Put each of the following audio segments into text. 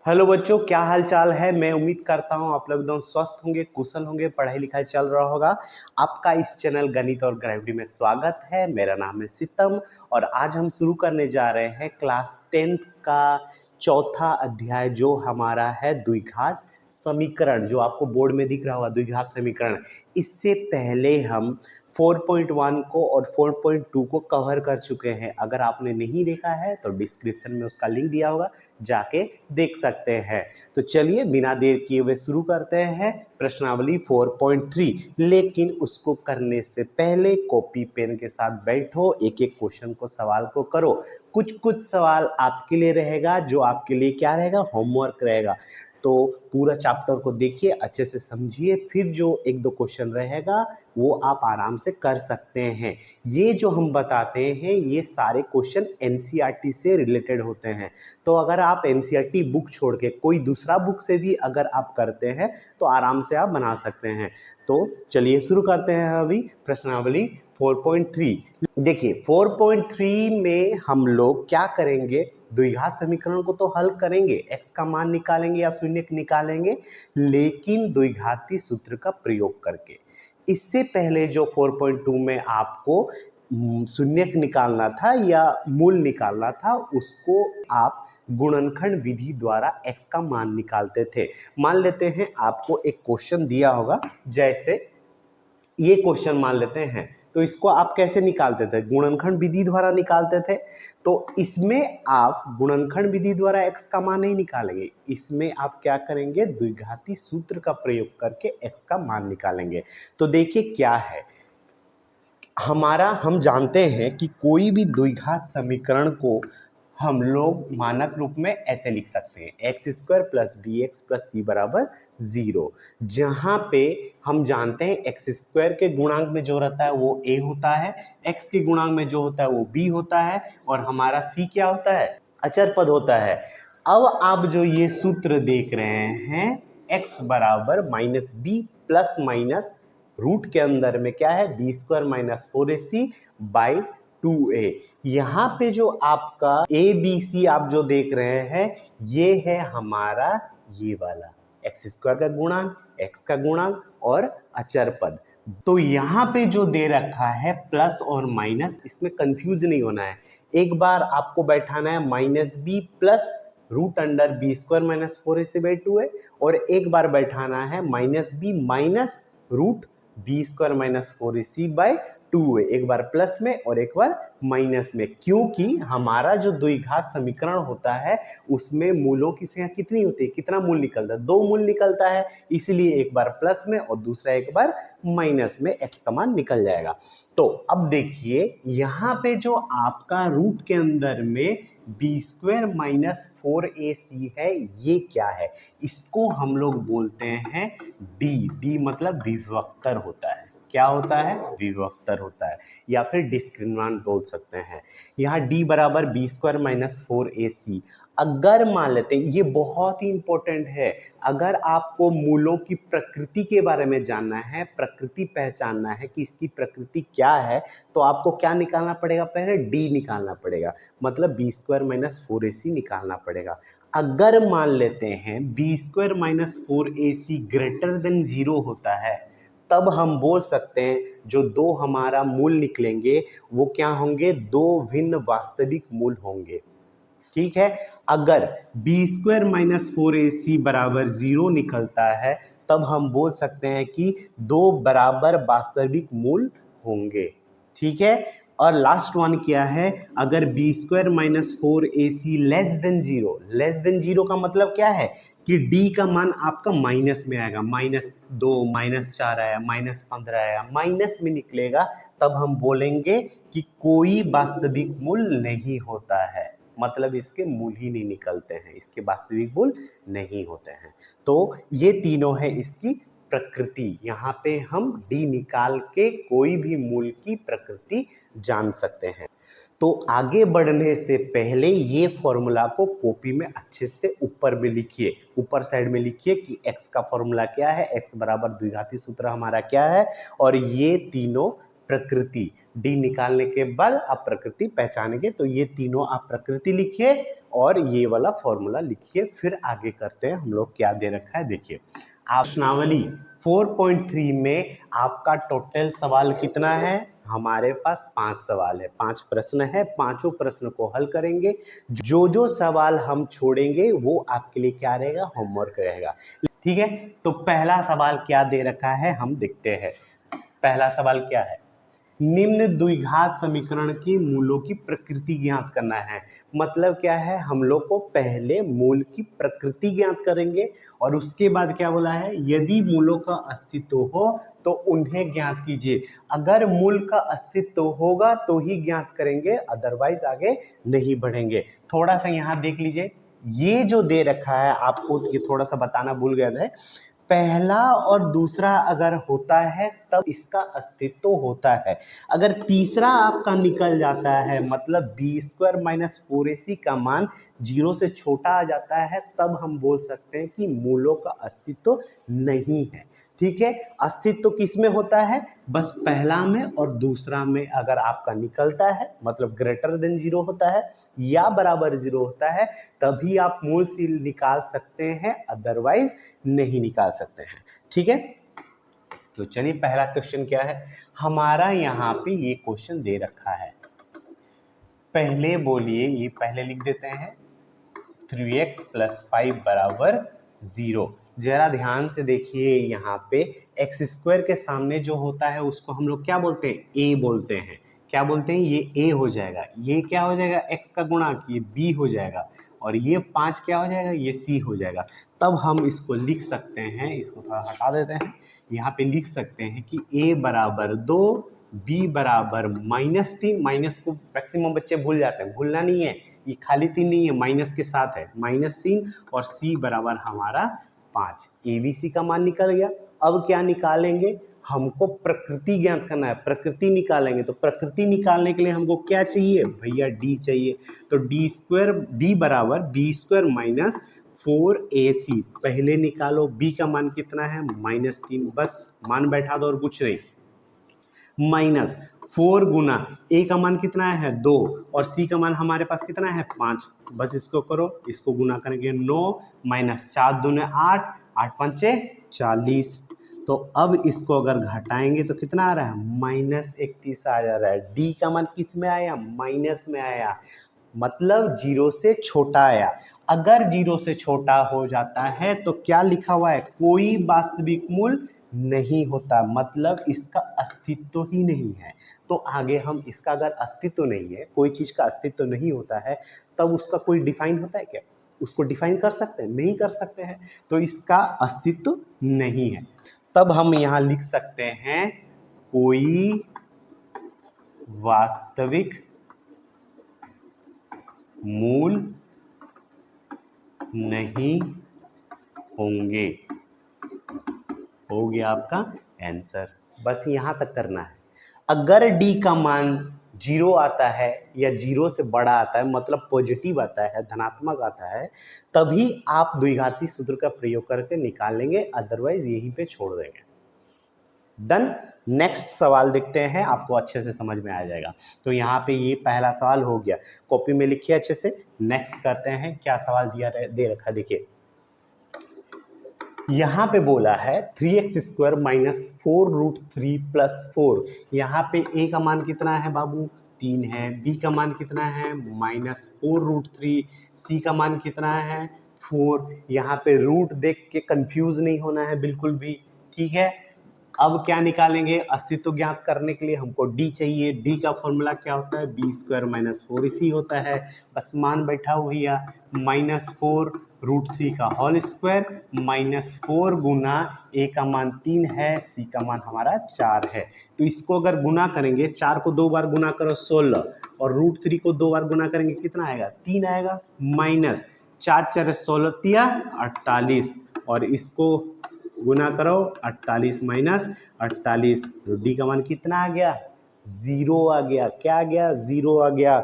Hello बच्चों, क्या हाल चाल है। मैं उम्मीद करता हूँ आप लोग एकदम स्वस्थ होंगे, कुशल होंगे, पढ़ाई लिखाई चल रहा होगा। आपका इस चैनल गणित और ग्रेविटी में स्वागत है। मेरा नाम है सितम और आज हम शुरू करने जा रहे हैं क्लास 10th का चौथा अध्याय, जो हमारा है द्विघात समीकरण, जो आपको बोर्ड में दिख रहा होगा द्विघात समीकरण। इससे पहले हम 4.1 को और 4.2 को कवर कर चुके हैं। अगर आपने नहीं देखा है तो डिस्क्रिप्शन में उसका लिंक दिया होगा, जाके देख सकते हैं। तो चलिए बिना देर किए हुए शुरू करते हैं प्रश्नावली 4.3। लेकिन उसको करने से पहले कॉपी पेन के साथ बैठो, एक एक क्वेश्चन को, सवाल को करो। कुछ कुछ सवाल आपके लिए रहेगा, जो आपके लिए क्या रहेगा, होमवर्क रहेगा। तो पूरा चैप्टर को देखिए, अच्छे से समझिए, फिर जो एक दो क्वेश्चन रहेगा वो आप आराम से कर सकते हैं। ये जो हम बताते हैं ये सारे क्वेश्चन एनसीईआरटी से रिलेटेड होते हैं। तो अगर आप एनसीईआरटी बुक छोड़ के कोई दूसरा बुक से भी अगर आप करते हैं तो आराम से आप बना सकते हैं। तो चलिए शुरू करते हैं अभी प्रश्नावली 4.3। देखिए 4.3 में हम लोग क्या करेंगे, द्विघात समीकरण को तो हल करेंगे, x का मान निकालेंगे या शून्य निकालेंगे, लेकिन द्विघाती सूत्र का प्रयोग करके। इससे पहले जो 4.2 में आपको शून्यक निकालना था या मूल निकालना था, उसको आप गुणनखंड विधि द्वारा x का मान निकालते थे। मान लेते हैं आपको एक क्वेश्चन दिया होगा, जैसे ये क्वेश्चन मान लेते हैं, तो इसको आप कैसे निकालते थे, गुणनखंड विधि द्वारा निकालते थे। तो इसमें आप गुणनखंड विधि द्वारा x का मान नहीं निकालेंगे, इसमें आप क्या करेंगे, द्विघाती सूत्र का प्रयोग करके x का मान निकालेंगे। तो देखिए क्या है हमारा, हम जानते हैं कि कोई भी द्विघात समीकरण को हम लोग मानक रूप में ऐसे लिख सकते हैं, x square plus b x plus c बराबर 0। जहाँ पे हम जानते हैं एक्स स्क्वायर के गुणांक में जो रहता है वो a होता है, x के गुणांक में जो होता है वो b होता है, और हमारा c क्या होता है, अचर पद होता है। अब आप जो ये सूत्र देख रहे हैं, x बराबर minus b plus minus root के अंदर में क्या है, B square minus 4ac by 2a। यहाँ पे जो आपका a b c आप जो देख रहे हैं, ये है हमारा ये वाला एक्स स्क्वायर का गुणांक, x का गुणांक और अचर पद। तो यहाँ पे जो दे रखा है प्लस और माइनस, इसमें कंफ्यूज नहीं होना है। एक बार आपको बैठाना है minus b plus root under b square minus 4ac by 2a, और एक बार बैठाना है minus b minus root b square minus 4ac by 2a, एक बार प्लस में और एक बार माइनस में, क्योंकि हमारा जो द्विघात समीकरण होता है उसमें मूलों की संख्या कितनी होती है, कितना मूल निकलता है, 2 मूल निकलता है, इसलिए एक बार प्लस में और दूसरा एक बार माइनस में x का मान निकल जाएगा। तो अब देखिए यहाँ पे जो आपका रूट के अंदर में बी स्क्वायर माइनस 4ac है, ये क्या है, इसको हम लोग बोलते हैं डी मतलब विभक्तर होता है। क्या होता है, विभक्तर होता है, या फिर डिस्क्रिमिनेंट बोल सकते हैं। यहाँ d बराबर बी स्क्वायर माइनस 4ac। अगर मान लेते हैं, ये बहुत ही इंपॉर्टेंट है, अगर आपको मूलों की प्रकृति के बारे में जानना है, प्रकृति पहचानना है कि इसकी प्रकृति क्या है, तो आपको क्या निकालना पड़ेगा, पहले d निकालना पड़ेगा, मतलब बी स्क्वायर माइनस 4ac निकालना पड़ेगा। अगर मान लेते हैं b square minus 4ac greater than 0 होता है, तब हम बोल सकते हैं जो दो हमारा मूल निकलेंगे वो क्या होंगे, दो भिन्न वास्तविक मूल होंगे। ठीक है, अगर बी स्क्वायर माइनस 4ac बराबर 0 निकलता है, तब हम बोल सकते हैं कि दो बराबर वास्तविक मूल होंगे। ठीक है, और लास्ट वन क्या है, अगर b square minus 4ac less than zero का मतलब क्या है कि d का मान आपका माइनस में आएगा, -2 -4 आया, -15 आया, माइनस में निकलेगा, तब हम बोलेंगे कि कोई वास्तविक मूल नहीं होता है, मतलब इसके मूल ही नहीं निकलते हैं, इसके वास्तविक मूल नहीं होते हैं। तो ये तीनों है इसकी प्रकृति, यहाँ पे हम डी निकाल के कोई भी मूल की प्रकृति जान सकते हैं। तो आगे बढ़ने से पहले ये फॉर्मूला को कॉपी में अच्छे से ऊपर में लिखिए, ऊपर साइड में लिखिए कि x का फॉर्मूला क्या है, x बराबर द्विघाती सूत्र हमारा क्या है, और ये तीनों प्रकृति डी निकालने के बाद आप प्रकृति पहचानेंगे। तो ये तीनों आप प्रकृति लिखिए और ये वाला फॉर्मूला लिखिए। फिर आगे करते हैं हम लोग, क्या दे रखा है देखिए। प्रश्नावली 4.3 में आपका टोटल सवाल कितना है? हमारे पास 5 सवाल है, 5 प्रश्न है। पांचों प्रश्न को हल करेंगे। जो सवाल हम छोड़ेंगे वो आपके लिए क्या रहेगा? होमवर्क रहेगा। ठीक है, तो पहला सवाल क्या दे रखा है हम देखते हैं। पहला सवाल क्या है? निम्न द्विघात समीकरण की मूलों की प्रकृति ज्ञात करना है। मतलब क्या है? हम लोग को पहले मूल की प्रकृति ज्ञात करेंगे और उसके बाद क्या बोला है? यदि मूलों का अस्तित्व हो तो उन्हें ज्ञात कीजिए। अगर मूल का अस्तित्व होगा तो ही ज्ञात करेंगे, अदरवाइज आगे नहीं बढ़ेंगे। थोड़ा सा यहाँ देख लीजिए, ये जो दे रखा है आपको, ये थोड़ा सा बताना भूल गया था। पहला और दूसरा अगर होता है तब इसका अस्तित्व होता है। अगर तीसरा आपका निकल जाता है, मतलब b² माइनस 4ac का मान 0 से छोटा आ जाता है, तब हम बोल सकते हैं कि मूलों का अस्तित्व नहीं है। ठीक है, अस्तित्व किस में होता है? बस पहला में और दूसरा में अगर आपका निकलता है, मतलब ग्रेटर देन 0 होता है या बराबर 0 होता है, तभी आप मूल सील निकाल सकते हैं, अदरवाइज नहीं निकाल सकते हैं। ठीक है, तो चलिए पहला क्वेश्चन क्या है हमारा। यहाँ पे ये क्वेश्चन दे रखा है। पहले बोलिए, ये पहले लिख देते हैं 3x + 5 = 0। जरा ध्यान से देखिए, यहाँ पे x² के सामने जो होता है उसको हम लोग क्या बोलते हैं? a बोलते हैं। क्या बोलते हैं? ये a हो जाएगा। ये क्या हो जाएगा? x का गुणक, ये b हो जाएगा। और ये 5 क्या हो जाएगा? ये c हो जाएगा। तब हम इसको लिख सकते हैं, इसको थोड़ा हटा देते हैं। यहाँ पे लिख सकते हैं कि a = 2, b = -3। माइनस को मैक्सिमम बच्चे भूल जाते हैं, भूलना नहीं है, ये खाली 3 नहीं है, माइनस के साथ है, -3। और c बराबर हमारा 5। ABC का मान निकल गया। अब क्या निकालेंगे? हमको प्रकृति ज्ञात करना है, प्रकृति निकालेंगे। तो प्रकृति निकालने के लिए हमको क्या चाहिए? भैया d चाहिए। तो d बराबर b² माइनस 4ac। पहले निकालो, b का मान कितना है? -3। बस मान बैठा दो और कुछ नहीं। -4 गुना a का मान कितना है? 2 और c का मान हमारे पास कितना है? 5। बस इसको करो, इसको गुना करेंगे 9 -4 दूने 8, 8 पंचे 40। तो अब इसको अगर घटाएंगे तो कितना आ रहा है? -31 आ जा रहा है। d का मान किस में आया? माइनस में आया, मतलब 0 से छोटा आया। अगर 0 से छोटा हो जाता है तो क्या लिखा हुआ है? कोई वास्तविक मूल नहीं होता, मतलब इसका अस्तित्व ही नहीं है। तो आगे हम इसका, अगर अस्तित्व नहीं है, कोई चीज़ का अस्तित्व नहीं होता है, तब उसका कोई डिफाइन होता है क्या? उसको डिफाइन कर सकते हैं? नहीं कर सकते हैं। तो इसका अस्तित्व नहीं है। तब हम यहाँ लिख सकते हैं कोई वास्तविक मूल नहीं होंगे। हो गया आपका आंसर। बस यहाँ तक करना है। अगर d का मान 0 आता है या 0 से बड़ा आता है, मतलब पॉजिटिव आता है, धनात्मक आता है, तभी आप द्विघाती सूत्र का प्रयोग करके निकाल लेंगे, अदरवाइज यहीं पे छोड़ देंगे। डन। नेक्स्ट सवाल देखते हैं, आपको अच्छे से समझ में आ जाएगा। तो यहाँ पे ये पहला सवाल हो गया, कॉपी में लिखिए अच्छे से। नेक्स्ट करते हैं, क्या सवाल दे रखा देखिए। यहाँ पे बोला है 3x² माइनस 4√3 + 4। यहाँ पे a का मान कितना है बाबू? 3 है। b का मान कितना है? -4√3। c का मान कितना है? 4। यहाँ पे रूट देख के कंफ्यूज नहीं होना है बिल्कुल भी, ठीक है। अब क्या निकालेंगे? अस्तित्व ज्ञात करने के लिए हमको d चाहिए। d का फॉर्मूला क्या होता है? b² माइनस 4ac होता है। बस मान बैठा भैया, -4√3 का होल स्क्वायर -4 गुना a का मान 3 है, c का मान हमारा 4 है। तो इसको अगर गुना करेंगे, 4 को 2 बार गुना करो 16, और √3 को 2 बार गुना करेंगे कितना आएगा? 3 आएगा। माइनस 4 4 16 तिया 48, और इसको गुना करो 48 माइनस 48, तो डी का मान कितना आ गया? 0 आ गया। क्या आ गया? 0 आ गया।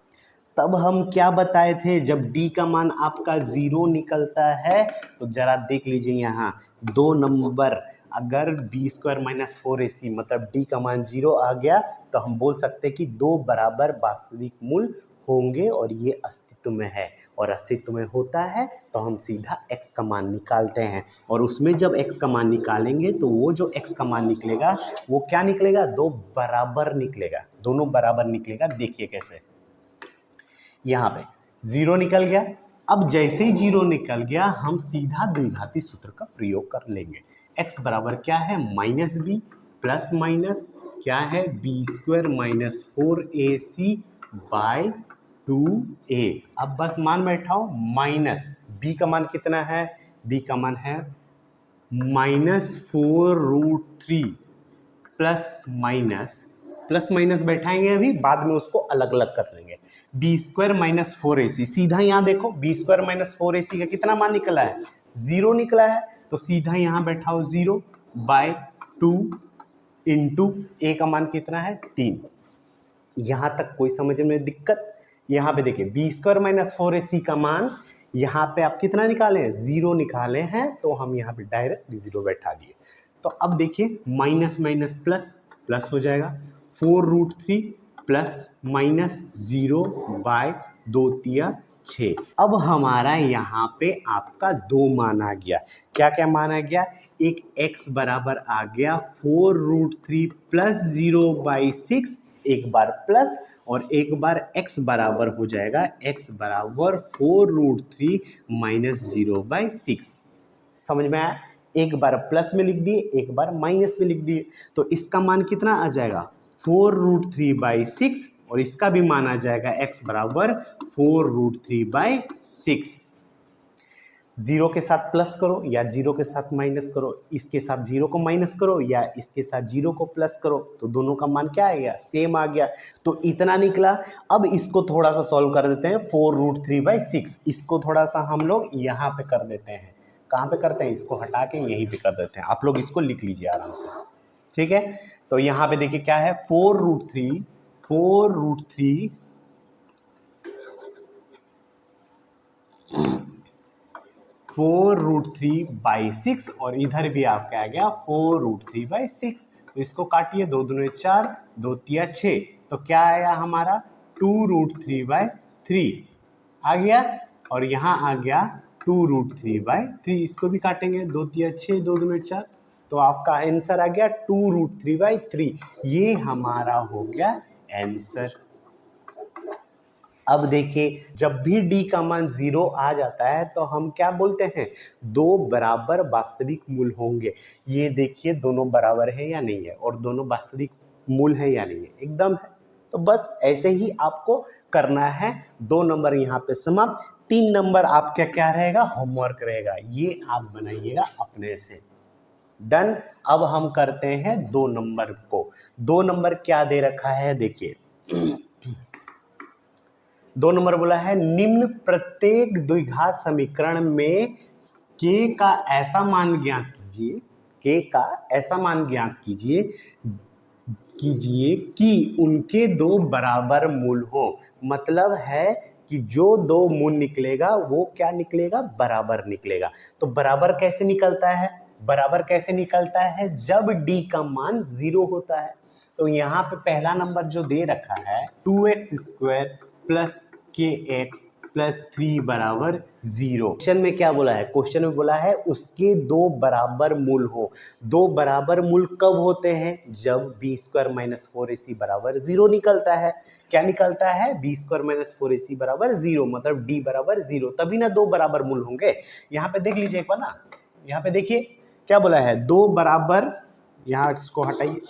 तब हम क्या बताए थे? जब d का मान आपका 0 निकलता है तो जरा देख लीजिए, यहाँ 2 नंबर अगर बी स्क्वायर माइनस 4ac मतलब d का मान 0 आ गया तो हम बोल सकते हैं कि दो बराबर वास्तविक मूल होंगे और ये अस्तित्व में है, और अस्तित्व में होता है तो हम सीधा x का मान निकालते हैं, और उसमें जब x का मान निकालेंगे तो वो जो x का मान निकलेगा वो क्या निकलेगा, दो बराबर निकलेगा, दोनों बराबर निकलेगा। देखिए कैसे, यहाँ पे 0 निकल गया। अब जैसे ही 0 निकल गया हम सीधा द्विघाती सूत्र का प्रयोग कर लेंगे। x बराबर क्या है, माइनस बी प्लस माइनस क्या है, B square minus 4ac bye 2a। अब बस मान बैठाओ, माइनस b का मान कितना है, b का मान है -4√3 प्लस माइनस बैठाएंगे, अभी बाद में उसको अलग अलग कर लेंगे। बी स्क्वायर माइनस 4ac, सीधा यहाँ देखो बी स्क्वायर माइनस 4ac का कितना मान निकला है, 0 निकला है, तो सीधा यहाँ बैठाओ 0 बाय 2 इंटू ए का मान कितना है 3। यहाँ तक कोई समझ में दिक्कत? यहाँ पे देखिए बी स्क्वायर माइनस 4ac का मान यहाँ पे आप कितना निकाले हैं, 0 निकाले हैं, तो हम यहाँ पे डायरेक्ट 0 बैठा दिए। तो अब देखिए माइनस माइनस प्लस प्लस हो जाएगा, 4√3 प्लस माइनस 0 बाय 2 तिया 6। अब हमारा यहाँ पे आपका दो मान आ गया। क्या क्या मान आ गया, एक x बराबर आ गया 4√3 प्लस 0 बाई 6, एक बार प्लस, और एक बार x बराबर हो जाएगा x बराबर 4√3 माइनस 0 बाई 6। समझ में आया? एक बार प्लस में लिख दिए, एक बार माइनस में लिख दिए, तो इसका मान कितना आ जाएगा 4√3 बाई 6, और इसका भी मान आ जाएगा x बराबर 4√3 बाई 6। जीरो के साथ प्लस करो या जीरो के साथ माइनस करो, इसके साथ जीरो को माइनस करो या इसके साथ जीरो को प्लस करो, तो दोनों का मान क्या आ गया, सेम आ गया। तो इतना निकला। अब इसको थोड़ा सा सॉल्व कर देते हैं, 4√3 बाई 6, इसको थोड़ा सा हम लोग यहाँ पे कर देते हैं। कहाँ पे करते हैं, इसको हटा के यहीं पे कर देते हैं। आप लोग इसको लिख लीजिए आराम से, ठीक है। तो यहाँ पे देखिए क्या है, 4√3 बाई 6, और इधर भी आपका आ गया 4√3 बाई 6। तो इसको काटिए, 2 दूनी 4, 2 तिया 6, तो क्या आया हमारा 2√3 बाई 3 आ गया, और यहाँ आ गया 2√3 बाई 3। इसको भी काटेंगे, 2 तिया 6, 2 दूनी 4, तो आपका आंसर आ गया 2√3 बाई 3। ये हमारा हो गया आंसर। अब देखिए, जब भी d का मान 0 आ जाता है तो हम क्या बोलते हैं, दो बराबर वास्तविक मूल होंगे। ये देखिए दोनों बराबर है या नहीं है, और दोनों वास्तविक मूल है या नहीं है, एकदम है। तो बस ऐसे ही आपको करना है। 2 नंबर यहाँ पे समाप्त। 3 नंबर आपका क्या रहेगा, होमवर्क रहेगा, ये आप बनाइएगा अपने से। डन। अब हम करते हैं 2 नंबर को। 2 नंबर क्या दे रखा है, देखिए 2 नंबर बोला है, निम्न प्रत्येक द्विघात समीकरण में k का ऐसा मान ज्ञात कीजिए, k का ऐसा मान ज्ञात कीजिए कि उनके दो बराबर मूल हो। मतलब है कि जो दो मूल निकलेगा वो क्या निकलेगा, बराबर निकलेगा। तो बराबर कैसे निकलता है, बराबर कैसे निकलता है, जब d का मान 0 होता है। तो यहाँ पे पहला नंबर जो दे रखा है 2x² प्लस kx प्लस 3 बराबर 0। क्वेश्चन में क्या बोला है, क्वेश्चन में बोला है उसके दो बराबर मूल हो। दो बराबर मूल कब होते हैं, जब b² माइनस 4ac बराबर 0 निकलता है। क्या निकलता है, b² माइनस 4ac बराबर 0, मतलब d बराबर 0, तभी ना दो बराबर मूल होंगे। यहाँ पे देख लीजिए एक बार ना, यहाँ पे देखिए क्या बोला है, दो बराबर, यहाँ इसको हटाइए,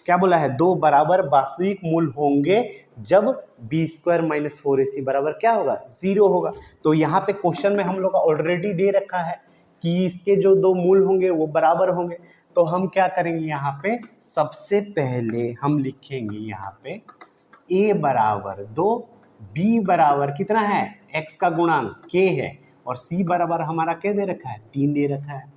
क्या बोला है, दो बराबर वास्तविक मूल होंगे जब b² माइनस 4ac बराबर क्या होगा, 0 होगा। तो यहाँ पे क्वेश्चन में हम लोग का ऑलरेडी दे रखा है कि इसके जो दो मूल होंगे वो बराबर होंगे। तो हम क्या करेंगे, यहाँ पे सबसे पहले हम लिखेंगे यहाँ पे a बराबर 2, b बराबर कितना है, x का गुणांक k है, और c बराबर हमारा क्या दे रखा है, 3 दे रखा है।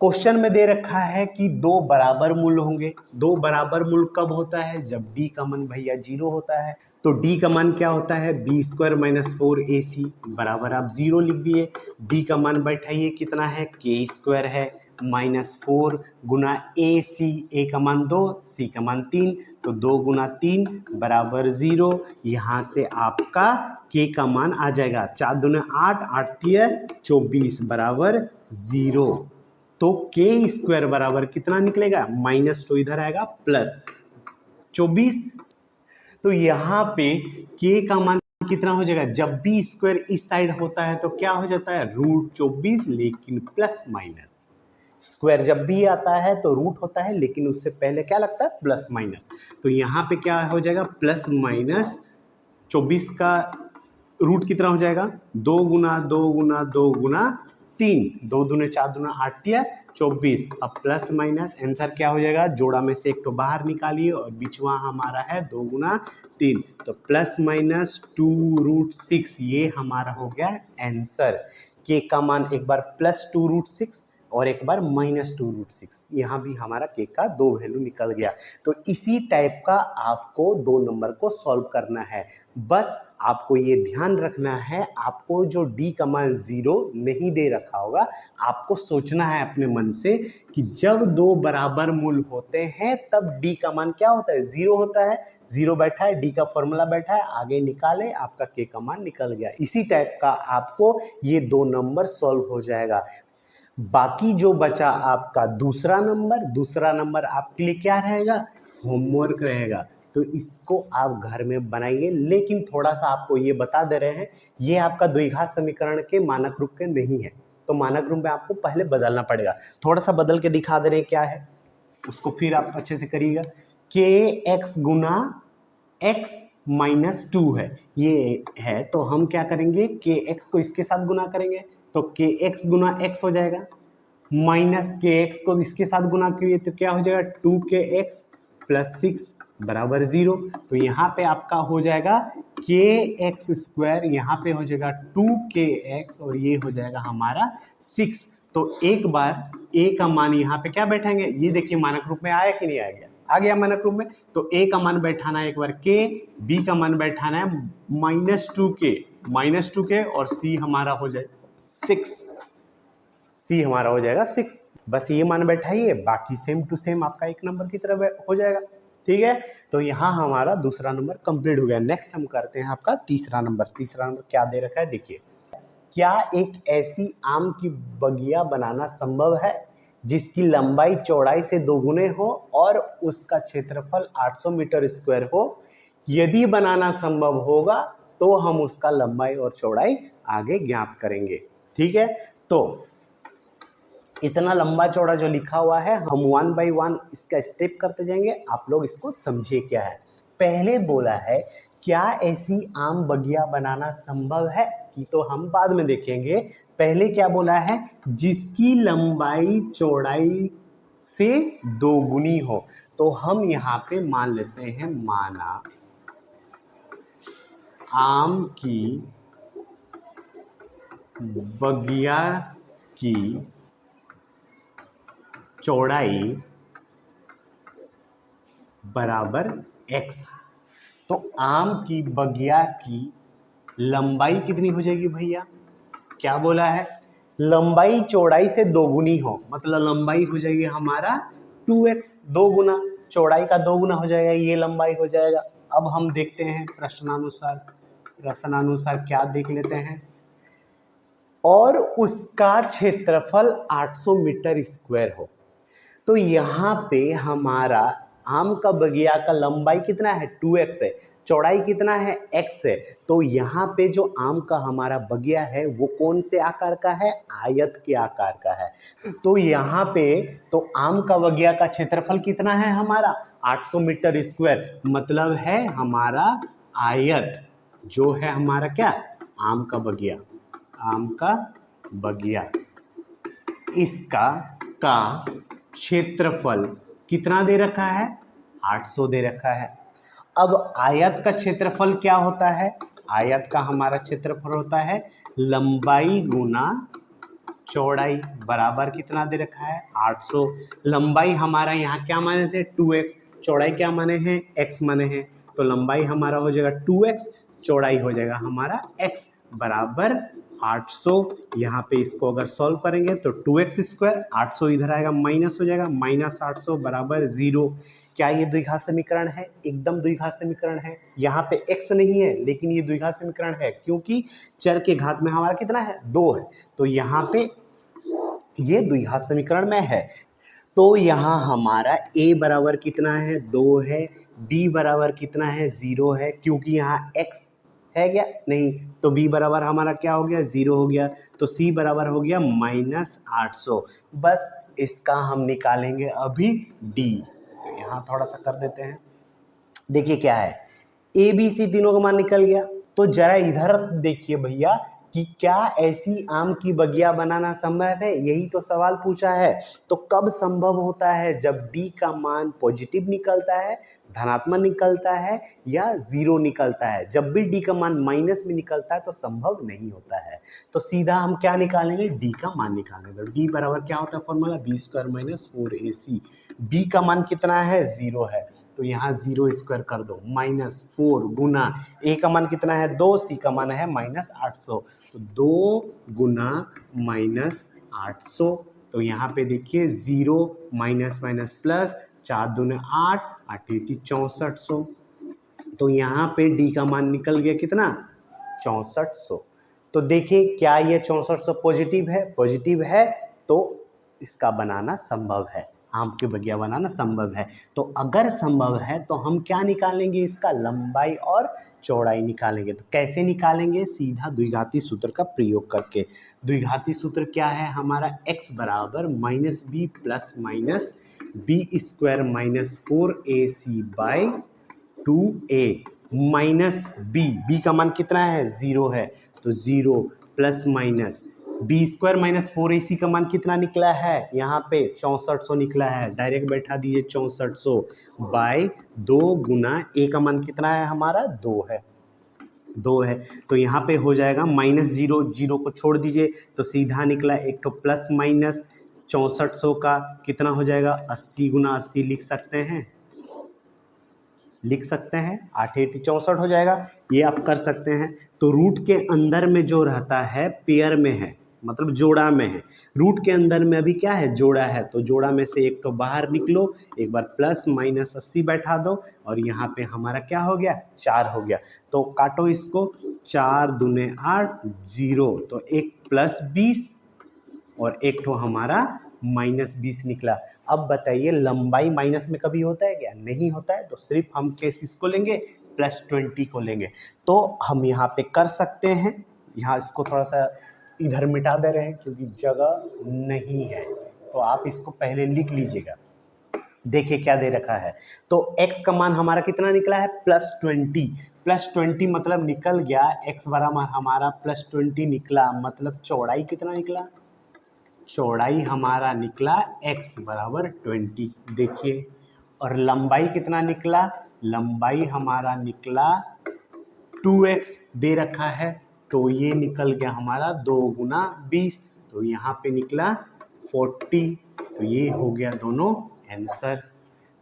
क्वेश्चन में दे रखा है कि दो बराबर मूल होंगे। दो बराबर मूल कब होता है? जब डी का मान भैया 0 होता है। तो डी का मान क्या होता है? बी स्क्वायर माइनस 4ac बराबर आप 0 लिख दिए। डी का मान बैठाइए, कितना है? के स्क्वायर है माइनस 4 गुना ए सी, ए का मान 2, सी का मान 3, तो 2 गुना 3 बराबर 0। यहाँ से आपका के का मान आ जाएगा 4 दूने 8, 8 तिया 24 बराबर 0। तो के स्क्वायर बराबर कितना निकलेगा? माइनस तो इधर आएगा प्लस 24। तो यहाँ पे के का मान कितना हो जाएगा? जब भी स्क्वायर इस साइड होता है तो क्या हो जाता है? रूट 24, लेकिन प्लस माइनस। स्क्वायर जब भी आता है तो रूट होता है, लेकिन उससे पहले क्या लगता है? Plus minus. तो यहाँ पे क्या हो जाएगा? प्लस माइनस 24 का रूट कितना हो जाएगा? 2 गुना 2 गुना 2 गुना 3, 2 दूने 4 दूना 8 या 24। अब प्लस माइनस आंसर क्या हो जाएगा? जोड़ा में से एक तो बाहर निकालिए और बीचवा हमारा है 2 गुना 3, तो प्लस माइनस 2√6 ये हमारा हो गया आंसर। के का मान एक बार प्लस 2√6 और एक बार माइनस 2√6, यहाँ भी हमारा के का 2 वैल्यू निकल गया। तो इसी टाइप का आपको 2 नंबर को सॉल्व करना है। बस आपको ये ध्यान रखना है, आपको जो डी का मान 0 नहीं दे रखा होगा, आपको सोचना है अपने मन से कि जब 2 बराबर मूल होते हैं तब डी का मान क्या होता है? 0 होता है। 0 बैठा है, डी का फॉर्मूला बैठा है, आगे निकाले, आपका के का मान निकल गया। इसी टाइप का आपको ये 2 नंबर सॉल्व हो जाएगा। बाकी जो बचा आपका दूसरा नंबर आपके लिए क्या रहेगा? होमवर्क रहेगा। तो इसको आप घर में बनाइए, लेकिन थोड़ा सा आपको ये बता दे रहे हैं, ये आपका द्विघात समीकरण के मानक रूप के नहीं है, तो मानक रूप में आपको पहले बदलना पड़ेगा। थोड़ा सा बदल के दिखा दे रहे हैं क्या है, उसको फिर आप अच्छे से करिएगा। के एक्स गुना एक्स माइनस 2 है, ये है, तो हम क्या करेंगे? के एक्स को इसके साथ गुना करेंगे, तो के एक्स गुना एक्स हो जाएगा, माइनस के एक्स को इसके साथ गुना किए तो क्या हो जाएगा? 2kx प्लस 6 बराबर 0। तो यहाँ पे आपका हो जाएगा के एक्स स्क्वायर, यहाँ पे हो जाएगा 2kx और ये हो जाएगा हमारा 6। तो एक बार a का मान यहाँ पे क्या बैठाएंगे? ये देखिए मानक रूप में आया कि नहीं आया? आ गया मानक रूप में। तो a का मान बैठाना है एक बार k, b का मान बैठाना है माइनस टू के और c हमारा हो जाए 6, सी हमारा हो जाएगा 6। बस ये मान बैठाइए, बाकी सेम टू सेम आपका एक नंबर की तरह हो जाएगा। ठीक है, तो यहाँ हमारा दूसरा नंबर कंप्लीट हो गया। नेक्स्ट हम करते हैं आपका तीसरा नंबर क्या दे रखा है देखिए। क्या एक ऐसी आम की बगिया बनाना संभव है जिसकी लंबाई चौड़ाई से दोगुने हो और उसका क्षेत्रफल 800 मीटर स्क्वायर हो? यदि बनाना संभव होगा तो हम उसका लंबाई और चौड़ाई आगे ज्ञात करेंगे। ठीक है, तो इतना लंबा चौड़ा जो लिखा हुआ है, हम 1 बाई 1 इसका स्टेप करते जाएंगे, आप लोग इसको समझिए क्या है। पहले बोला है क्या ऐसी आम बगिया बनाना संभव है, कि तो हम बाद में देखेंगे। पहले क्या बोला है? जिसकी लंबाई चौड़ाई से दोगुनी हो। तो हम यहाँ पे मान लेते हैं, माना आम की बगिया की चौड़ाई बराबर x। तो आम की बगिया की लंबाई कितनी हो जाएगी भैया? क्या बोला है? लंबाई चौड़ाई से दोगुनी हो, मतलब लंबाई हो जाएगी हमारा 2x, 2 गुना चौड़ाई का 2 गुना हो जाएगा, ये लंबाई हो जाएगा। अब हम देखते हैं प्रश्नानुसार क्या देख लेते हैं। और उसका क्षेत्रफल 800 मीटर स्क्वायर हो। तो यहाँ पे हमारा आम का बगिया का लंबाई कितना है? 2x है, चौड़ाई कितना है? x है। तो यहाँ पे जो आम का हमारा बगिया है वो कौन से आकार का है? आयत के आकार का है। तो यहाँ पे तो आम का बगिया का क्षेत्रफल कितना है हमारा? 800 मीटर स्क्वायर, मतलब है हमारा आयत जो है हमारा क्या? आम का बगिया इसका का क्षेत्रफल कितना दे रखा है? 800 दे रखा है। अब आयत का क्षेत्रफल क्या होता है? आयत का हमारा क्षेत्रफल होता है लंबाई गुना चौड़ाई बराबर कितना दे रखा है 800। लंबाई हमारा यहाँ क्या माने थे 2x, चौड़ाई क्या माने हैं x माने हैं, तो लंबाई हमारा हो जाएगा 2x, चौड़ाई हो जाएगा हमारा x बराबर 800। यहाँ पे इसको अगर सॉल्व करेंगे तो 2x², 800 इधर आएगा माइनस हो जाएगा, -800 बराबर 0। क्या ये द्विघात समीकरण है? एकदम द्विघात समीकरण है। यहाँ पे x नहीं है लेकिन ये द्विघात समीकरण है क्योंकि चर के घात में हमारा कितना है 2 है, तो यहाँ पे ये द्विघात समीकरण में है। तो यहाँ हमारा a बराबर कितना है 2 है, b बराबर कितना है 0 है, क्योंकि यहाँ x है क्या नहीं, तो b बराबर हमारा क्या हो गया 0 हो गया, तो c बराबर हो गया -800। बस इसका हम निकालेंगे अभी d। तो यहाँ थोड़ा सा कर देते हैं, देखिए क्या है a b c तीनों का मान निकल गया। तो जरा इधर देखिए भैया कि क्या ऐसी आम की बगिया बनाना संभव है, यही तो सवाल पूछा है। तो कब संभव होता है? जब d का मान पॉजिटिव निकलता है, धनात्मक निकलता है या 0 निकलता है। जब भी d का मान माइनस में निकलता है तो संभव नहीं होता है। तो सीधा हम क्या निकालेंगे d का मान निकालेंगे। तो d बराबर क्या होता है फॉर्मूला b² - 4ac। b का मान कितना है 0 है, तो यहाँ 0² कर दो, -4 गुना a का मान कितना है 2, c का मान है -800, तो 2 गुना -800। तो यहाँ पे देखिए 0 माइनस माइनस प्लस, 4 दूने 8, 8 8 6400। तो यहाँ पे d का मान निकल गया कितना 6400। तो देखिए क्या ये 6400 पॉजिटिव है? पॉजिटिव है तो इसका बनाना संभव है, आम की बगिया बनाना संभव है। तो अगर संभव है तो हम क्या निकालेंगे? इसका लंबाई और चौड़ाई निकालेंगे। तो कैसे निकालेंगे? सीधा द्विघाती सूत्र का प्रयोग करके। द्विघाती सूत्र क्या है हमारा? x बराबर -b plus minus b² - 4ac by 2a minus b का मान कितना है 0 है, तो 0 प्लस माइनस b² - 4ac का मान कितना निकला है यहाँ पे 6400 निकला है, डायरेक्ट बैठा दीजिए 6400 बाई 2 गुना a का मान कितना है हमारा 2 है, तो यहाँ पे हो जाएगा -0, 0 को छोड़ दीजिए तो सीधा निकला एक तो प्लस माइनस 6400 का कितना हो जाएगा 80 गुना 80 लिख सकते हैं 8 8 64 हो जाएगा, ये आप कर सकते हैं। तो रूट के अंदर में जो रहता है पेयर में है, मतलब जोड़ा में है। रूट के अंदर में अभी क्या है जोड़ा है, तो जोड़ा में से एक तो बाहर निकलो, एक बार प्लस माइनस 80 बैठा दो और यहाँ पे हमारा क्या हो गया 4 हो गया। तो काटो इसको, 4 दूने 8 0, तो एक प्लस 20 और एक तो हमारा -20 निकला। अब बताइए लंबाई माइनस में कभी होता है क्या? नहीं होता है। तो सिर्फ हम किसको लेंगे +20 को लेंगे। तो हम यहाँ पे कर सकते हैं, यहाँ इसको थोड़ा सा इधर मिटा दे रहे हैं क्योंकि जगह नहीं है, तो आप इसको पहले लिख लीजिएगा। देखिए क्या दे रखा है, तो x का मान हमारा कितना निकला है +20 मतलब निकल गया x बराबर हमारा +20 निकला, मतलब चौड़ाई कितना निकला, चौड़ाई हमारा निकला x बराबर 20 देखिए, और लंबाई कितना निकला, लंबाई हमारा निकला 2x दे रखा है, तो ये निकल गया हमारा 2 गुना 20, तो यहाँ पे निकला 40, तो ये हो गया दोनों आंसर।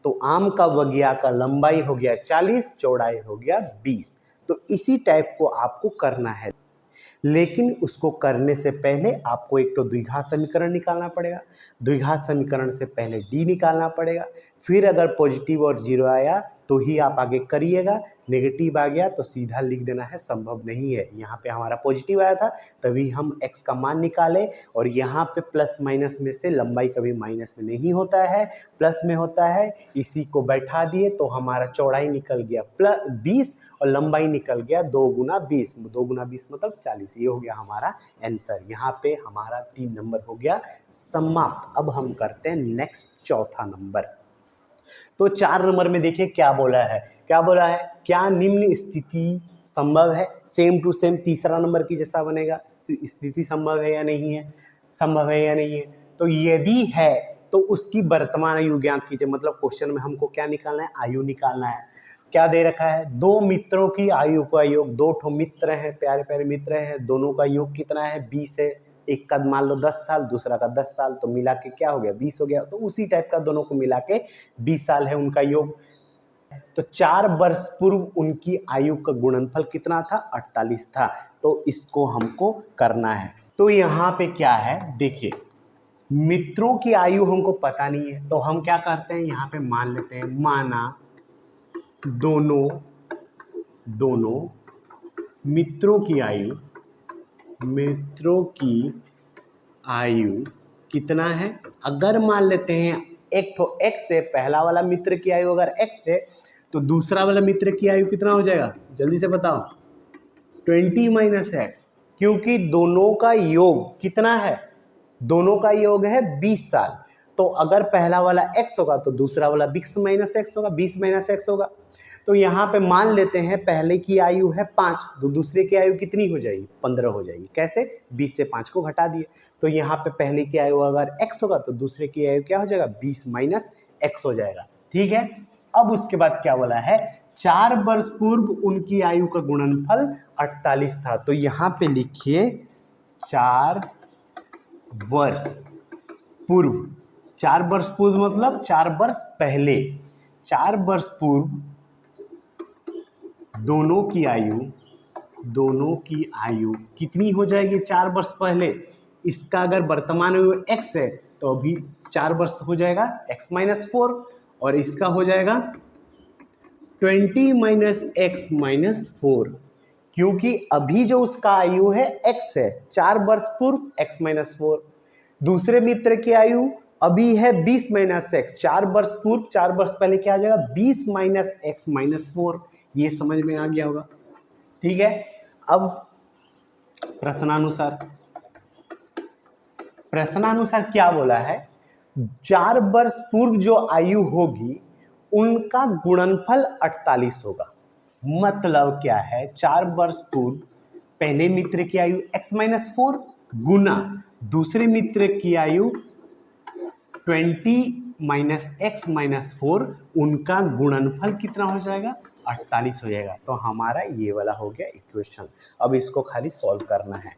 तो आम का बगिया का लंबाई हो गया 40, चौड़ाई हो गया 20। तो इसी टाइप को आपको करना है, लेकिन उसको करने से पहले आपको एक तो द्विघात समीकरण निकालना पड़ेगा, द्विघात समीकरण से पहले d निकालना पड़ेगा, फिर अगर पॉजिटिव और 0 आया तो ही आप आगे करिएगा, नेगेटिव आ गया तो सीधा लिख देना है संभव नहीं है। यहाँ पे हमारा पॉजिटिव आया था तभी हम x का मान निकाले, और यहाँ पे प्लस माइनस में से लंबाई कभी माइनस में नहीं होता है, प्लस में होता है, इसी को बैठा दिए तो हमारा चौड़ाई निकल गया +20 और लंबाई निकल गया 2 गुना 20, 2 गुना 20 मतलब 40। ये हो गया हमारा आंसर। यहाँ पे हमारा 3 नंबर हो गया समाप्त। अब हम करते हैं नेक्स्ट चौथा नंबर। तो 4 नंबर में देखिए क्या बोला है, क्या निम्न स्थिति संभव है? सेम टू सेम तीसरा नंबर की जैसा बनेगा, स्थिति संभव है या नहीं है, संभव है या नहीं है। तो यदि है तो उसकी वर्तमान आयु ज्ञात कीजिए। मतलब क्वेश्चन में हमको क्या निकालना है, आयु निकालना है। क्या दे रखा है, 2 मित्रों की आयु का योग, 2 ठो मित्र हैं, प्यारे प्यारे मित्र हैं, दोनों का योग कितना है 20 है, एक का मान लो 10 साल, दूसरा का 10 साल, तो मिला के क्या हो गया 20 हो गया। तो उसी टाइप का दोनों को मिला के 20 साल है उनका योग। तो 4 वर्ष पूर्व उनकी आयु का गुणनफल कितना था, 48 था। तो इसको हमको करना है। तो यहाँ पे क्या है देखिए, मित्रों की आयु हमको पता नहीं है, तो हम क्या करते हैं यहाँ पे मान लेते हैं, माना दोनों मित्रों की आयु कितना है। अगर मान लेते हैं एक तो x है, पहला वाला मित्र की आयु अगर x है तो दूसरा वाला मित्र की आयु कितना हो जाएगा, जल्दी से बताओ, 20 माइनस एक्स, क्योंकि दोनों का योग कितना है, दोनों का योग है 20 साल। तो अगर पहला वाला x होगा तो दूसरा वाला 20 माइनस एक्स होगा, 20 माइनस एक्स होगा। तो यहाँ पे मान लेते हैं पहले की आयु है 5, तो दूसरे की आयु कितनी हो जाएगी, 15 हो जाएगी। कैसे, 20 से 5 को घटा दिए। तो यहाँ पे पहले की आयु अगर x होगा तो दूसरे की आयु क्या हो जाएगा, 20 माइनस एक्स हो जाएगा। ठीक है, अब उसके बाद क्या बोला है, 4 वर्ष पूर्व उनकी आयु का गुणनफल 48 था। तो यहाँ पे लिखिए 4 वर्ष पूर्व, 4 वर्ष पूर्व मतलब 4 वर्ष पहले, 4 वर्ष पूर्व दोनों की आयु कितनी हो जाएगी, 4 वर्ष पहले। इसका अगर वर्तमान आयु x है तो अभी 4 वर्ष हो जाएगा x माइनस 4, और इसका हो जाएगा 20 माइनस एक्स माइनस 4, क्योंकि अभी जो उसका आयु है x है, 4 वर्ष पूर्व x माइनस 4। दूसरे मित्र की आयु अभी है 20 माइनस एक्स, 4 वर्ष पूर्व, 4 वर्ष पहले क्या आ जाएगा, 20 माइनस एक्स माइनस 4। ये समझ में आ गया होगा। ठीक है, अब प्रश्नानुसार क्या बोला है, 4 वर्ष पूर्व जो आयु होगी उनका गुणनफल 48 होगा। मतलब क्या है, 4 वर्ष पूर्व पहले मित्र की आयु x माइनस 4 गुना दूसरे मित्र की आयु 20 माइनस एक्स माइनस 4, उनका गुणनफल कितना हो जाएगा, 48 हो जाएगा। तो हमारा ये वाला हो गया इक्वेशन। अब इसको खाली सॉल्व करना है।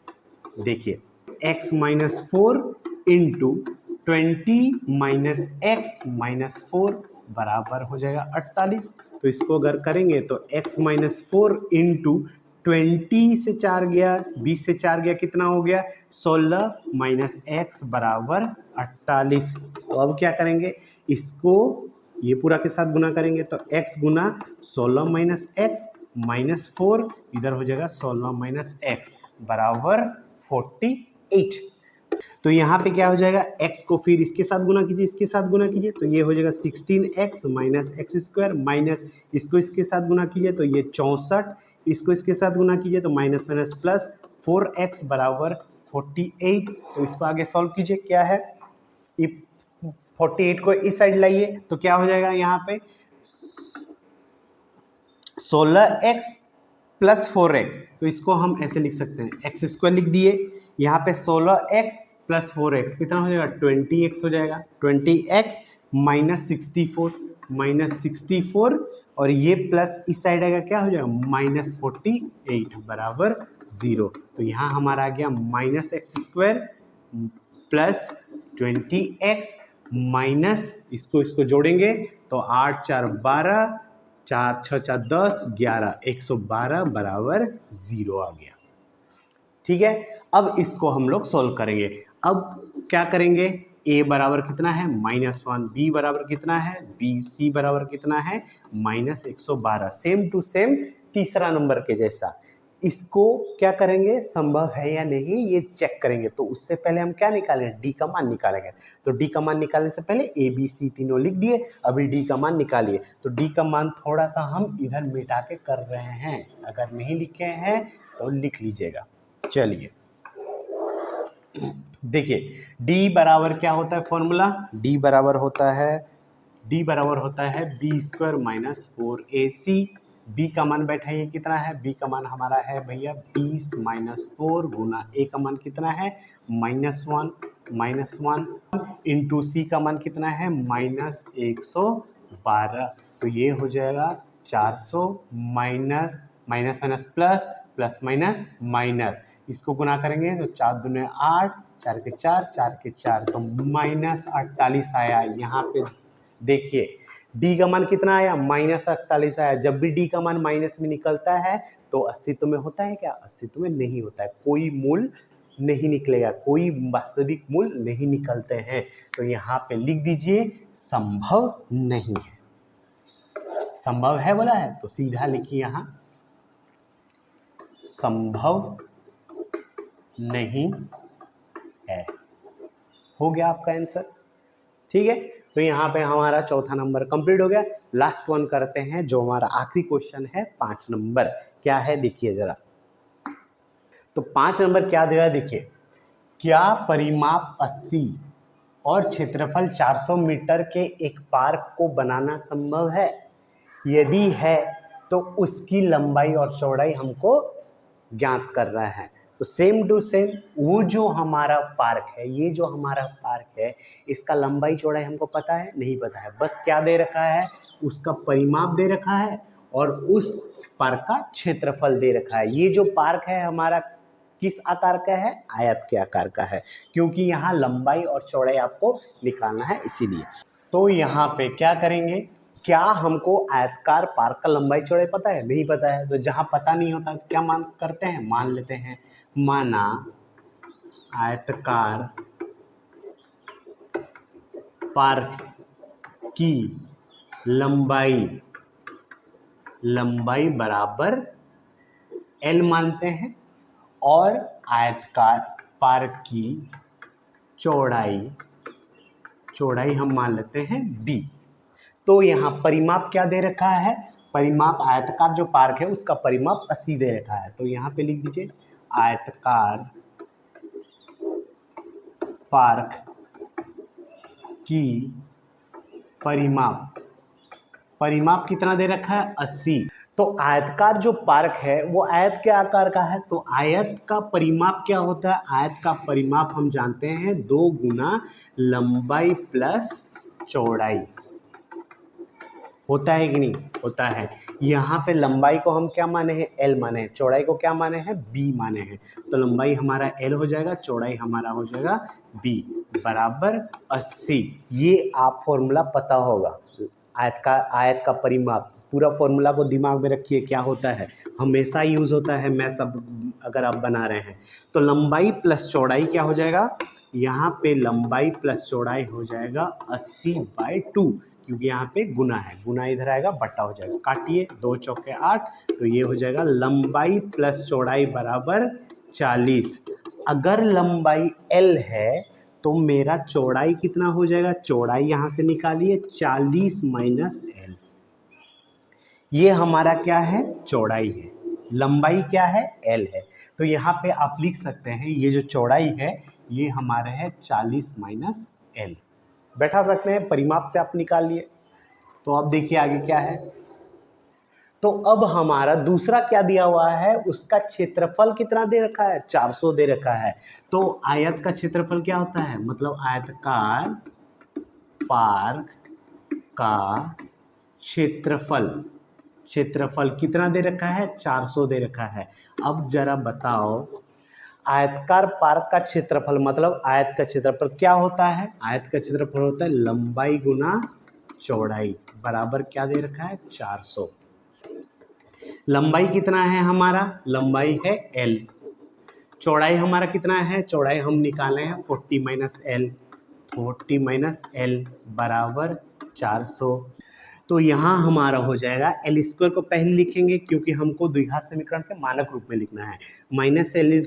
देखिए x minus 4 into 20 minus x minus 4 बराबर हो जाएगा 48। तो इसको अगर करेंगे तो x माइनस 4 इंटू 20 से 4 गया, 20 से 4 गया, कितना हो गया 16 माइनस एक्स बराबर 48। तो अब क्या करेंगे, इसको ये पूरा के साथ गुना करेंगे तो x गुना 16 माइनस एक्स माइनस 4, इधर हो जाएगा 16 माइनस एक्स बराबर 48। तो यहाँ पे क्या हो जाएगा, x को फिर इसके साथ गुना कीजिए, इसके साथ गुना कीजिए, तो ये हो जाएगा 16x minus x square, minus इसको इसके साथ गुना कीजिए तो ये 64, इसको इसके साथ गुना कीजिए तो माइनस माइनस प्लस 4x बराबर 48। तो इसको आगे सॉल्व कीजिए, क्या है, 48 को इस साइड लाइए तो क्या हो जाएगा, यहाँ पे 16x प्लस 4x, तो इसको हम ऐसे लिख सकते हैं, एक्स स्क्वायर लिख दिए, यहाँ पे 16x प्लस 4x कितना हो जाएगा, 20x हो जाएगा, 20x माइनस 64 और ये प्लस इस साइड आएगा, क्या हो जाएगा माइनस 48 बराबर 0। तो यहाँ हमारा आ गया minus x square plus 20x minus इसको जोड़ेंगे तो 8 4 12, 4 6 4 10 11, 112 बराबर 0 आ गया। ठीक है, अब इसको हम लोग सोल्व करेंगे। अब क्या करेंगे, a बराबर कितना है -1, b बराबर कितना है b, c बराबर कितना है -112, सेम टू सेम तीसरा नंबर के जैसा। इसको क्या करेंगे, संभव है या नहीं ये चेक करेंगे। तो उससे पहले हम क्या निकालेंगे, डी का मान निकालेंगे। तो डी का मान निकालने से पहले ए बी सी तीनों लिख दिए, अभी डी का मान निकालिए। तो डी का मान थोड़ा सा हम इधर मिटा के कर रहे हैं, अगर नहीं लिखे हैं तो लिख लीजिएगा। चलिए देखिए डी बराबर क्या होता है फॉर्मूला, डी बराबर होता है B square minus 4ac। B का मान बैठाइए कितना है, बी का मान हमारा है भैया 20 माइनस 4 गुना ए का मान कितना है -1 इंटू सी का मान कितना है -112। तो ये हो जाएगा 400 minus minus minus plus plus minus minus, इसको गुना करेंगे तो 4 दूने 8, 4 के 4, 4 के 4, तो -48 आया। यहाँ पे देखिए डी का मान कितना आया, -48 आया। जब भी डी का मान माइनस में निकलता है तो अस्तित्व में होता है क्या, अस्तित्व में नहीं होता है, कोई मूल नहीं निकलेगा, कोई वास्तविक मूल नहीं निकलते हैं। तो यहाँ पे लिख दीजिए संभव नहीं है। संभव है बोला है तो सीधा लिखिए यहाँ संभव नहीं है। हो गया आपका आंसर, ठीक है। तो यहाँ पे हमारा चौथा नंबर कंप्लीट हो गया। लास्ट वन करते हैं जो हमारा आखिरी क्वेश्चन है 5 नंबर। क्या है देखिए जरा, तो 5 नंबर क्या दिया है देखिए, क्या परिमाप 80 और क्षेत्रफल 400 मीटर के एक पार्क को बनाना संभव है? यदि है तो उसकी लंबाई और चौड़ाई हमको ज्ञात करना है। तो सेम टू सेम वो जो हमारा पार्क है, ये जो हमारा पार्क है, इसका लंबाई चौड़ाई हमको पता है नहीं पता है, बस क्या दे रखा है, उसका परिमाप दे रखा है और उस पार्क का क्षेत्रफल दे रखा है। ये जो पार्क है हमारा किस आकार का है, आयत के आकार का है, क्योंकि यहाँ लंबाई और चौड़ाई आपको निकालना है इसीलिए। तो यहाँ पे क्या करेंगे, क्या हमको आयताकार पार्क का लंबाई चौड़ाई पता है, नहीं पता है। तो जहाँ पता नहीं होता तो क्या मान करते हैं, मान लेते हैं, माना आयताकार पार्क की लंबाई बराबर L मानते हैं और आयताकार पार्क की चौड़ाई हम मान लेते हैं B। तो यहाँ परिमाप क्या दे रखा है, परिमाप आयताकार जो पार्क है उसका परिमाप 80 दे रखा है। तो यहाँ पे लिख दीजिए आयताकार पार्क की परिमाप कितना दे रखा है, 80। तो आयताकार जो पार्क है वो आयत के आकार का है, तो आयत का परिमाप क्या होता है, आयत का परिमाप हम जानते हैं 2 गुना लंबाई प्लस चौड़ाई, होता है कि नहीं, होता है। यहाँ पे लंबाई को हम क्या माने हैं, L माने हैं, चौड़ाई को क्या माने हैं, B माने हैं। तो लंबाई हमारा L हो जाएगा, चौड़ाई हमारा हो जाएगा B बराबर 80। ये आप फॉर्मूला पता होगा, आयत का परिमाप, पूरा फॉर्मूला को दिमाग में रखिए क्या होता है, हमेशा यूज होता है मैथ सब अगर आप बना रहे हैं। तो लंबाई प्लस चौड़ाई क्या हो जाएगा, यहाँ पे लंबाई प्लस चौड़ाई हो जाएगा 80/2, क्योंकि यहाँ पे गुना है, गुना इधर आएगा बट्टा हो जाएगा, काटिए 2 चौके 8, तो ये हो जाएगा लंबाई प्लस चौड़ाई बराबर 40। अगर लंबाई L है तो मेरा चौड़ाई कितना हो जाएगा, चौड़ाई यहाँ से निकालिए 40 माइनस L, ये हमारा क्या है, चौड़ाई है, लंबाई क्या है, L है। तो यहाँ पे आप लिख सकते हैं ये जो चौड़ाई है ये हमारा है 40 माइनस L, बैठा सकते हैं, परिमाप से आप निकाल लिए। तो अब देखिए आगे क्या है, तो अब हमारा दूसरा क्या दिया हुआ है, उसका क्षेत्रफल कितना दे रखा है, 400 दे रखा है। तो आयत का क्षेत्रफल क्या होता है, मतलब आयताकार पार्क का क्षेत्रफल कितना दे रखा है, 400 दे रखा है। अब जरा बताओ आयताकार पार्क का क्षेत्रफल मतलब आयत का क्षेत्रफल क्या होता है, आयत का क्षेत्रफल होता है लंबाई गुना चौड़ाई बराबर क्या दे रखा है, 400। लंबाई कितना है हमारा, लंबाई है L, चौड़ाई हमारा कितना है, चौड़ाई हम निकाले हैं 40 माइनस L बराबर 400। तो यहाँ हमारा हो जाएगा L स्क्वायर को पहले लिखेंगे क्योंकि हमको द्विघात समीकरण के मानक रूप में लिखना है, minus L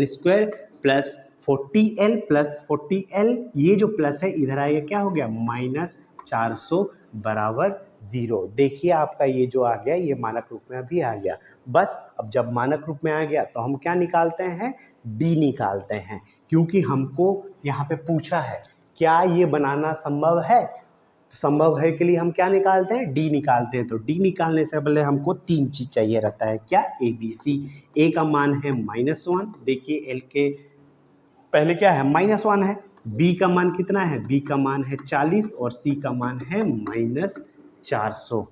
square plus 40L plus 40L, ये जो प्लस है इधर आएगा क्या हो गया, माइनस 400 बराबर 0। देखिए आपका ये जो आ गया ये मानक रूप में अभी आ गया। बस अब जब मानक रूप में आ गया तो हम क्या निकालते हैं, D निकालते हैं, क्योंकि हमको यहाँ पे पूछा है क्या ये बनाना संभव है, तो संभव है के लिए हम क्या निकालते हैं, D निकालते हैं। तो D निकालने से पहले हमको 3 चीज़ चाहिए रहता है, क्या, ABC। A का मान है -1, देखिए L के पहले क्या है, -1 है। B का मान कितना है, B का मान है 40 और C का मान है -400।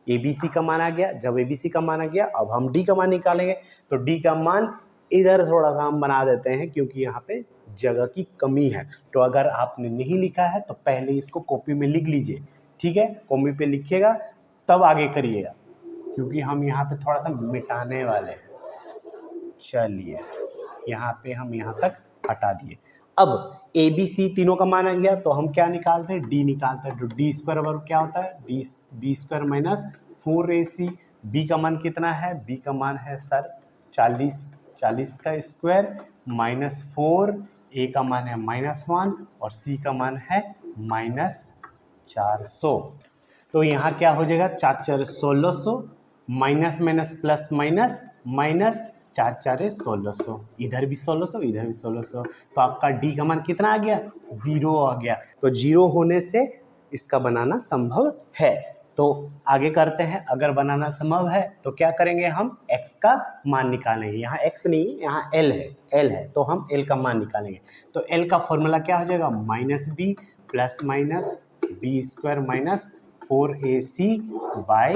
ABC का मान आ गया, जब ABC का मान आ गया अब हम D का मान निकालेंगे। तो D का मान इधर थोड़ा सा हम बना देते हैं क्योंकि यहाँ पे जगह की कमी है। तो अगर आपने नहीं लिखा है तो पहले इसको कॉपी में लिख लीजिए, ठीक है, कॉपी पे लिखिएगा तब आगे करिएगा, क्योंकि हम यहाँ पे थोड़ा सा मिटाने वाले हैं। चलिए यहाँ पे हम यहाँ तक हटा दिए। अब ए बी सी तीनों का मान आ गया तो हम क्या निकालते हैं, डी निकालते हैं। तो डी स्क्वायर बराबर क्या होता है, B square minus 4ac। B का मान कितना है, बी का मान है सर 40, 40 का स्क्वायर माइनस 4, ए का मान है -1 और सी का मान है -400। तो यहाँ क्या हो जाएगा, 4 4 1600, minus minus plus minus minus, 4 4 1600, इधर भी 1600 इधर भी 1600। तो आपका डी का मान कितना आ गया, 0 आ गया। तो 0 होने से इसका बनाना संभव है। तो आगे करते हैं, अगर बनाना संभव है तो क्या करेंगे, हम x का मान निकालेंगे। यहाँ x नहीं, यहाँ l है, तो हम l का मान निकालेंगे। तो l का फॉर्मूला क्या हो जाएगा, -b plus minus b square minus 4ac by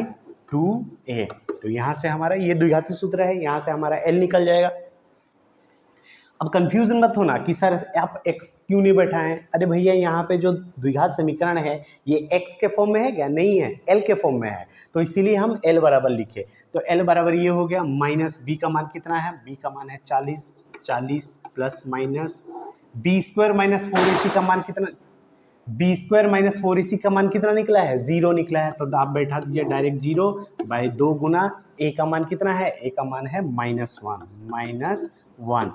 2a। तो यहाँ से हमारा ये द्विघाती सूत्र है, यहाँ से हमारा l निकल जाएगा। अब कंफ्यूजन मत होना कि सर आप x क्यों नहीं बैठाएं। अरे भैया यहाँ पे जो द्विघात समीकरण है ये x के फॉर्म में है क्या, नहीं है, l के फॉर्म में है। तो इसीलिए हम l बराबर लिखे। तो l बराबर ये हो गया, माइनस b का मान कितना है, b का मान है 40, 40 plus minus b square minus 4ac का मान कितना, बी स्क्वायर माइनस 4ac का मान कितना निकला है, 0 निकला है। तो आप बैठा दीजिए डायरेक्ट 0 बाई 2 गुना a का मान कितना है, a का मान है -1।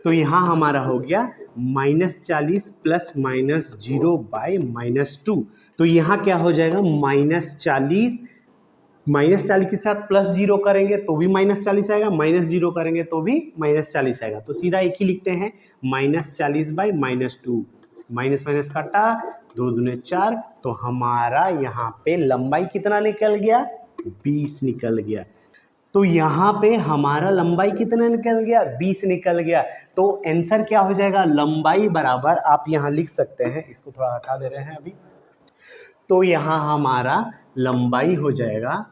तो यहाँ हमारा हो गया -40 प्लस -0 बाई -2। तो यहाँ क्या हो जाएगा, -40 के साथ +0 करेंगे तो भी -40 आएगा, -0 करेंगे तो भी -40 आएगा। तो सीधा एक ही लिखते हैं, -40 बाई -2, माइनस माइनस काटा, 2 दूने 4। तो हमारा यहाँ पे लंबाई कितना निकल गया, 20 निकल गया। तो यहाँ पे हमारा लंबाई कितना निकल गया, 20 निकल गया। तो आंसर क्या हो जाएगा, लंबाई बराबर, आप यहाँ लिख सकते हैं, इसको थोड़ा हटा दे रहे हैं अभी। तो यहाँ हमारा लंबाई हो जाएगा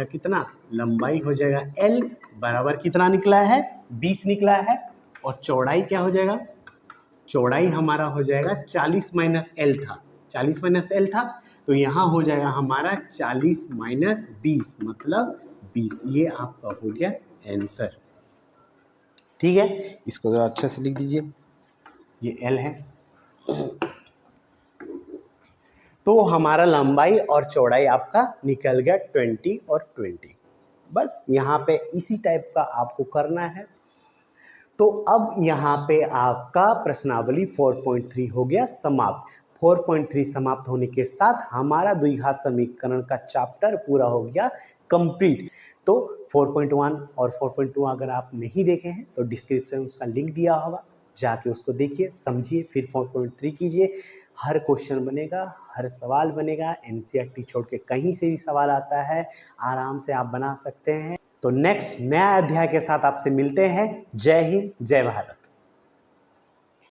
कितना, लंबाई हो जाएगा L बराबर कितना निकला है, 20 निकला है। और चौड़ाई क्या हो जाएगा, चौड़ाई हमारा हो जाएगा 40 माइनस L था, 40 माइनस L था। तो यहाँ हो जाएगा हमारा 40 माइनस 20 मतलब 20। ये आपका हो गया आंसर, ठीक है। इसको जरा अच्छे से लिख दीजिए, ये L है। तो हमारा लंबाई और चौड़ाई आपका निकल गया 20 और 20। बस यहाँ पे इसी टाइप का आपको करना है। तो अब यहाँ पे आपका प्रश्नावली 4.3 हो गया समाप्त। 4.3 समाप्त होने के साथ हमारा द्विघात समीकरण का चैप्टर पूरा हो गया कंप्लीट। तो 4.1 और 4.2 अगर आप नहीं देखे हैं तो डिस्क्रिप्शन में उसका लिंक दिया होगा, जाके उसको देखिए, समझिए, फिर 4.3 कीजिए। हर क्वेश्चन बनेगा, हर सवाल बनेगा, एनसीईआरटी छोड़ के कहीं से भी सवाल आता है, आराम से आप बना सकते हैं। तो नेक्स्ट नया अध्याय के साथ आपसे मिलते हैं। जय हिंद, जय भारत।